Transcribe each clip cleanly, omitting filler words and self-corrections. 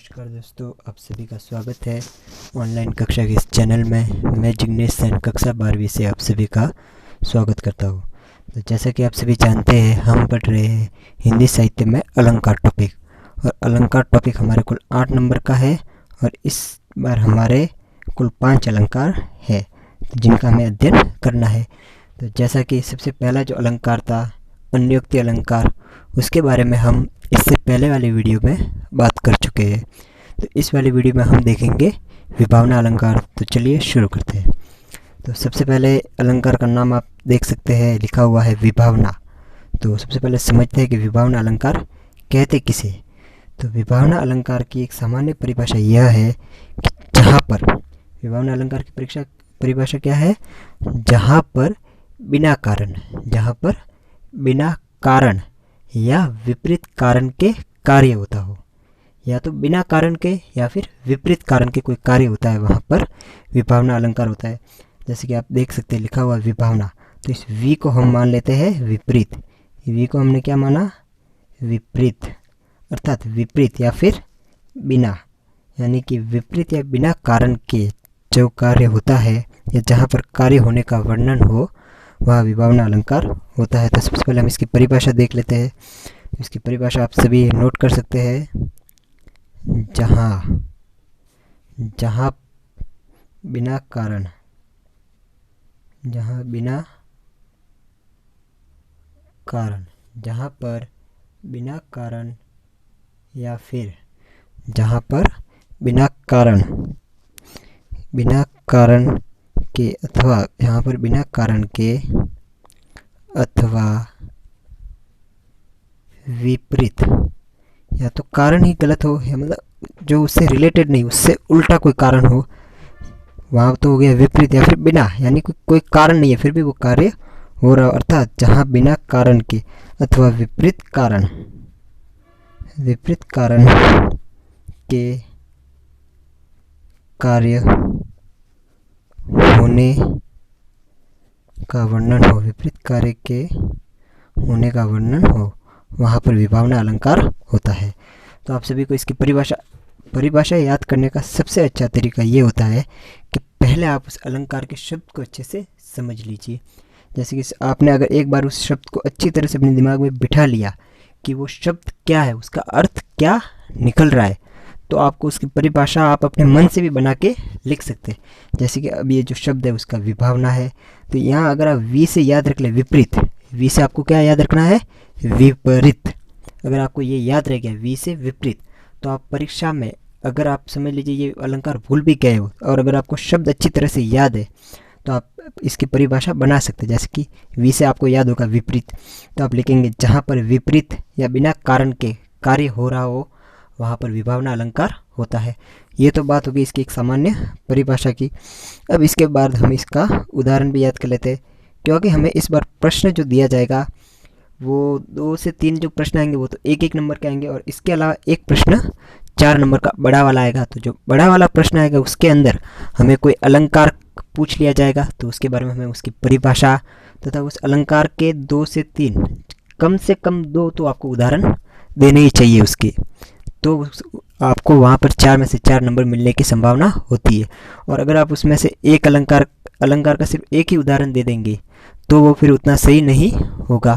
नमस्कार दोस्तों, आप सभी का स्वागत है ऑनलाइन कक्षा के इस चैनल में। मैं जिग्नेश सैन कक्षा 12वीं से आप सभी का स्वागत करता हूँ। तो जैसा कि आप सभी जानते हैं, हम पढ़ रहे हैं हिंदी साहित्य में अलंकार टॉपिक, और अलंकार टॉपिक हमारे कुल 8 नंबर का है और इस बार हमारे कुल 5 अलंकार है जिनका हमें अध्ययन करना है। तो जैसा कि सबसे पहला जो अलंकार था अन्योक्ति अलंकार, उसके बारे में हम इससे पहले वाली वीडियो में बात कर चुके हैं। तो इस वाली वीडियो में हम देखेंगे विभावना अलंकार। तो चलिए शुरू करते हैं। तो सबसे पहले अलंकार का नाम आप देख सकते हैं, लिखा हुआ है विभावना। तो सबसे पहले समझते हैं कि विभावना अलंकार कहते किसे। तो विभावना अलंकार की एक सामान्य परिभाषा यह है कि जहाँ पर विभावना अलंकार की परिभाषा क्या है, जहाँ पर बिना कारण या विपरीत कारण के कार्य होता हो, या तो बिना कारण के या फिर विपरीत कारण के कोई कार्य होता है, वहाँ पर विभावना अलंकार होता है। जैसे कि आप देख सकते हैं लिखा हुआ विभावना, तो इस वी को हम मान लेते हैं विपरीत। वी को हमने क्या माना, विपरीत, अर्थात विपरीत या फिर बिना, यानी कि विपरीत या बिना कारण के जो कार्य होता है या जहाँ पर कार्य होने का वर्णन हो, वह विभावना अलंकार होता है। तो सबसे पहले हम इसकी परिभाषा देख लेते हैं। इसकी परिभाषा आप सभी नोट कर सकते हैं। जहाँ बिना कारण, जहाँ पर बिना कारण या फिर जहाँ पर बिना कारण के अथवा यहाँ पर बिना कारण के अथवा विपरीत, या तो कारण ही गलत हो, या मतलब जो उससे रिलेटेड नहीं, उससे उल्टा कोई कारण हो, वहाँ तो हो गया विपरीत, या फिर बिना, यानी कोई कारण नहीं है फिर भी वो कार्य हो रहा हो, अर्थात जहाँ बिना कारण के अथवा विपरीत कारण के कार्य होने का वर्णन हो, विपरीत कार्य के होने का वर्णन हो, वहाँ पर विभावना अलंकार होता है। तो आप सभी को इसकी परिभाषा याद करने का सबसे अच्छा तरीका ये होता है कि पहले आप उस अलंकार के शब्द को अच्छे से समझ लीजिए। जैसे कि आपने अगर एक बार उस शब्द को अच्छी तरह से अपने दिमाग में बिठा लिया कि वो शब्द क्या है, उसका अर्थ क्या निकल रहा है, तो आपको उसकी परिभाषा आप अपने मन से भी बना के लिख सकते हैं। जैसे कि अब ये जो शब्द है उसका विभावना है, तो यहाँ अगर आप वी से याद रख ले विपरीत, वी से आपको क्या याद रखना है, विपरीत। अगर आपको ये याद रह गया वी से विपरीत, तो आप परीक्षा में अगर आप समझ लीजिए ये अलंकार भूल भी गए हो और अगर आपको शब्द अच्छी तरह से याद है, तो आप इसकी परिभाषा बना सकते हैं। जैसे कि वी से आपको याद होगा विपरीत, तो आप लिखेंगे जहाँ पर विपरीत या बिना कारण के कार्य हो रहा हो, वहाँ पर विभावना अलंकार होता है। ये तो बात होगी इसकी एक सामान्य परिभाषा की। अब इसके बाद हम इसका उदाहरण भी याद कर लेते हैं, क्योंकि हमें इस बार प्रश्न जो दिया जाएगा वो 2 से 3 जो प्रश्न आएंगे वो तो 1-1 नंबर के आएंगे, और इसके अलावा एक प्रश्न 4 नंबर का बड़ा वाला आएगा। तो जो बड़ा वाला प्रश्न आएगा उसके अंदर हमें कोई अलंकार पूछ लिया जाएगा, तो उसके बारे में हमें उसकी परिभाषा तथा उस अलंकार के 2 से 3, कम से कम 2 तो आपको उदाहरण देने ही चाहिए उसके, तो आपको वहाँ पर 4 में से 4 नंबर मिलने की संभावना होती है। और अगर आप उसमें से एक अलंकार का सिर्फ एक ही उदाहरण दे देंगे तो वो फिर उतना सही नहीं होगा।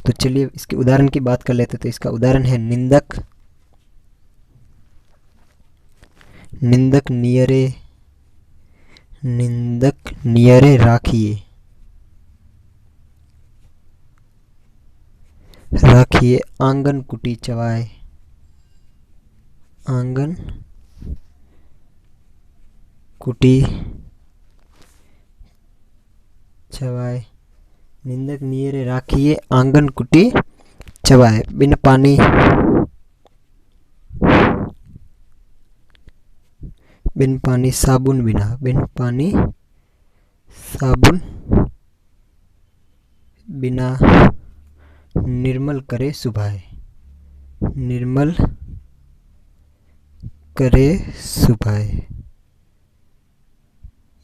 तो चलिए इसके उदाहरण की बात कर लेते हैं। तो इसका उदाहरण है निंदक नियरे राखिए आंगन कुटी चवाए, आंगन कुटी चवाए। निंदक नियरे राखिए आंगन कुटी चवाए, बिन पानी साबुन बिना निर्मल करे सुभाए,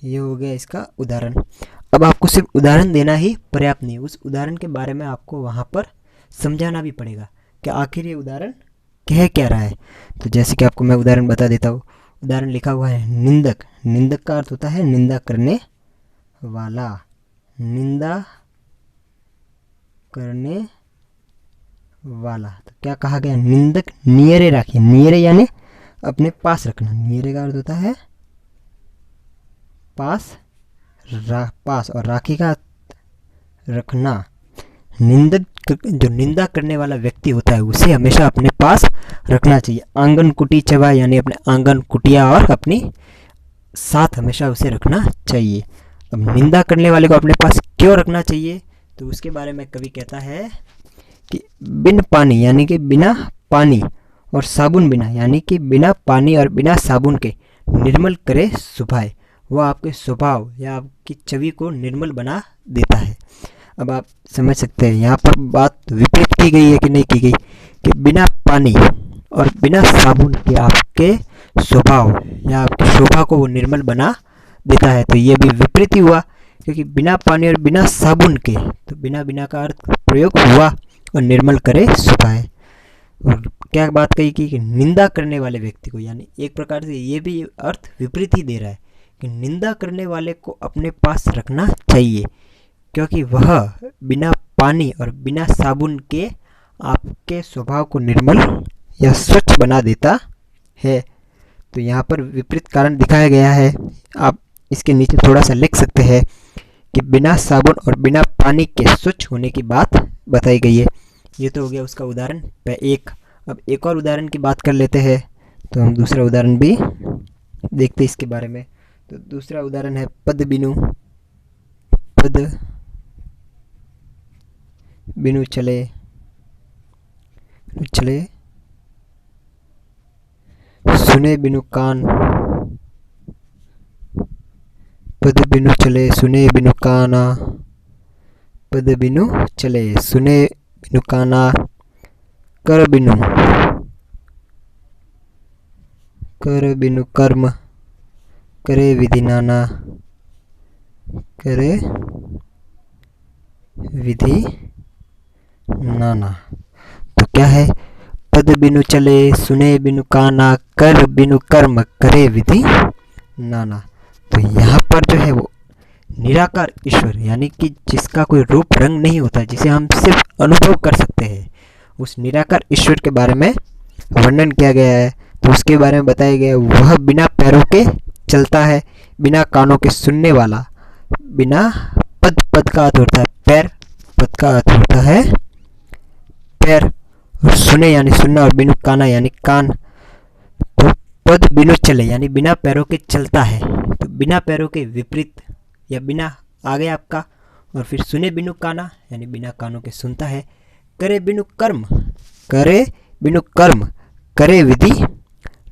ये हो गया इसका उदाहरण। अब आपको सिर्फ उदाहरण देना ही पर्याप्त नहीं, उस उदाहरण के बारे में आपको वहाँ पर समझाना भी पड़ेगा कि आखिर ये उदाहरण कह क्या रहा है। तो जैसे कि आपको मैं उदाहरण बता देता हूँ। उदाहरण लिखा हुआ है निंदक। निंदक का अर्थ होता है निंदा करने वाला। निंदा करने वाला। तो क्या कहा गया, निंदक नियरे राखिए। नियरे यानी अपने पास रखना। नियरे का अर्थ होता है पास, पास, और राखी का रखना। निंदक जो निंदा करने वाला व्यक्ति होता है उसे हमेशा अपने पास रखना चाहिए। आंगन कुटी चबा यानी अपने आंगन कुटिया और अपनी साथ हमेशा उसे रखना चाहिए। अब निंदा करने वाले को अपने पास क्यों रखना चाहिए, तो उसके बारे में कवि कहता है कि बिन पानी यानी कि बिना पानी, और साबुन बिना यानी कि बिना पानी और बिना साबुन के निर्मल करे सुभाए। वह आपके स्वभाव या आपकी छवि को निर्मल बना देता है। अब आप समझ सकते हैं यहाँ पर बात विपरीत की गई है कि नहीं की गई, कि बिना पानी और बिना साबुन के आपके स्वभाव या आपकी शोभा को वो निर्मल बना देता है। तो ये भी विपरीत ही हुआ, क्योंकि बिना पानी और बिना साबुन के, तो बिना बिना का अर्थ प्रयोग हुआ और निर्मल करे सुभाए। और क्या बात कही कि निंदा करने वाले व्यक्ति को, यानी एक प्रकार से ये भी अर्थ विपरीत ही दे रहा है कि निंदा करने वाले को अपने पास रखना चाहिए, क्योंकि वह बिना पानी और बिना साबुन के आपके स्वभाव को निर्मल या स्वच्छ बना देता है। तो यहाँ पर विपरीत कारण दिखाया गया है। आप इसके नीचे थोड़ा सा लिख सकते हैं कि बिना साबुन और बिना पानी के स्वच्छ होने की बात बताई गई है। ये तो हो गया उसका उदाहरण एक। अब एक और उदाहरण की बात कर लेते हैं। तो हम दूसरा उदाहरण भी देखते हैं इसके बारे में। तो दूसरा उदाहरण है पद बिनु। पद बिनु चले, चले सुने बिनु कान। पद बिनु चले सुने बिनु काना। पद बिनु चले सुने बिनु काना। कर बिनु, कर बिनु कर्म करे विधि नाना। करे विधि नाना। तो क्या है, पद बिनु चले सुने बिनु काना, कर बिनु कर्म करे विधि नाना। तो यहाँ पर जो है वो निराकार ईश्वर, यानी कि जिसका कोई रूप रंग नहीं होता, जिसे हम सिर्फ अनुभव कर सकते हैं, उस निराकार ईश्वर के बारे में वर्णन किया गया है। तो उसके बारे में बताया गया है, वह बिना पैरों के चलता है, बिना कानों के सुनने वाला। बिना पद, पद का अर्थ होता है पैर, पद का अर्थ होता है पैर, और सुने यानी सुनना, और बिनु काना यानी कान। तो पद बिनु चले यानी बिना पैरों के चलता है। तो बिना पैरों के विपरीत या बिना आगे आपका, और फिर सुने बिनु काना यानी बिना कानों के सुनता है। करे बिनु कर्म, करे बिनु कर्म करे विधि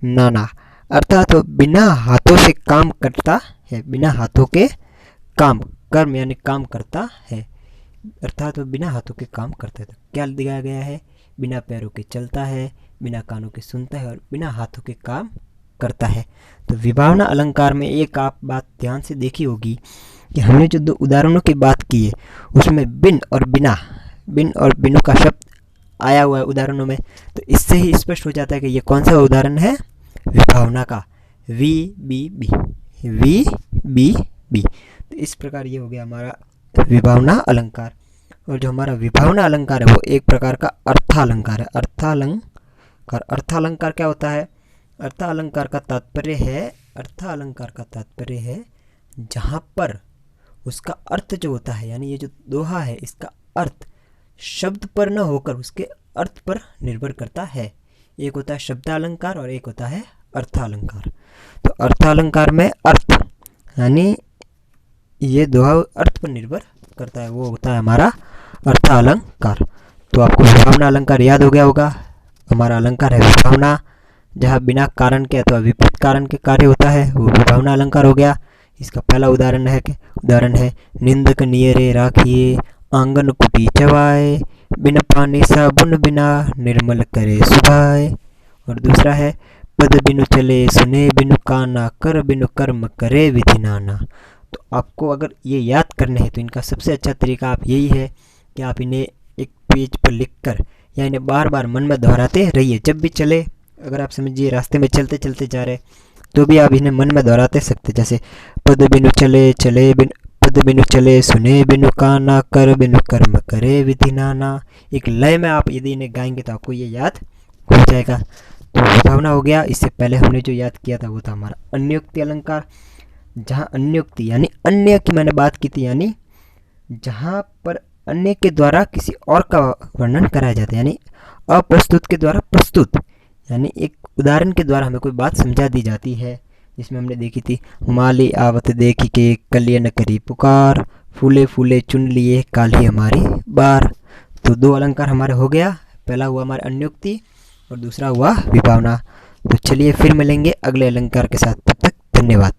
नाना। अर्थात तो बिना हाथों से काम करता है, बिना हाथों के काम, कर्म यानी काम करता है, अर्थात वो बिना हाथों के काम करता है। तो क्या दिखाया गया है, बिना पैरों के चलता है, बिना कानों के सुनता है, और बिना हाथों के काम करता है। तो विभावना अलंकार में एक आप बात ध्यान से देखी होगी कि हमने जो दो उदाहरणों की बात की है उसमें बिन और बिना, बिन और बिनु का शब्द आया हुआ है उदाहरणों में। तो इससे ही स्पष्ट हो जाता है कि ये कौन सा उदाहरण है, विभावना का। V B B, V B B. तो इस प्रकार ये हो गया हमारा विभावना अलंकार। और जो हमारा विभावना अलंकार है वो एक प्रकार का अर्थालंकार है। अर्थालंकार, अर्थालंकार क्या होता है, अर्थालंकार का तात्पर्य है, अर्थालंकार का तात्पर्य है जहाँ पर उसका अर्थ जो होता है, यानी ये जो दोहा है इसका अर्थ शब्द पर न होकर उसके अर्थ पर निर्भर करता है। एक होता है शब्दालंकार और एक होता है अर्थालंकार। तो अर्थालंकार में अर्थ यानी ये दोहा अर्थ पर निर्भर करता है, वो होता है हमारा अर्थालंकार। तो आपको विभावना अलंकार याद हो गया होगा। हमारा अलंकार है विभावना, जहाँ बिना कारण के अथवा विपरीत कारण के कार्य होता है वो विभावना अलंकार हो गया। इसका पहला उदाहरण है निंदक नियरे राखिए, आंगन कुटी चवाए, बिना पानी साबुन बिना निर्मल करे सुभाए। और दूसरा है पद बिनु चले सुने बिनु काना, कर बिनु कर्म करे विधि नाना। तो आपको अगर ये याद करने हैं तो इनका सबसे अच्छा तरीका आप यही है कि आप इन्हें एक पेज पर लिखकर या इन्हें बार बार मन में दोहराते रहिए। जब भी चले, अगर आप समझिए रास्ते में चलते चलते जा रहे तो भी आप इन्हें मन में दोहराते सकते। जैसे पद बिनु चले चले बिन, पद बिनु चले सुने बिनु काना, कर बिनु कर्म करे विधि नाना। एक लय में आप यदि इन्हें गाएंगे तो आपको ये याद हो जाएगा। तो विभावना हो गया। इससे पहले हमने जो याद किया था वो था हमारा अन्योक्ति अलंकार, जहाँ अन्योक्ति यानी अन्य की मैंने बात की थी, यानी जहाँ पर अन्य के द्वारा किसी और का वर्णन कराया जाता है, यानी अप्रस्तुत के द्वारा प्रस्तुत, यानी एक उदाहरण के द्वारा हमें कोई बात समझा दी जाती है। जिसमें हमने देखी थी माली आवत देखी के कलिय न करी पुकार, फूले फूले चुन लिए काली हमारी बार। तो दो अलंकार हमारे हो गया। पहला हुआ हमारा अन्योक्ति और दूसरा हुआ विभावना। तो चलिए फिर मिलेंगे अगले अलंकार के साथ। तब तक धन्यवाद।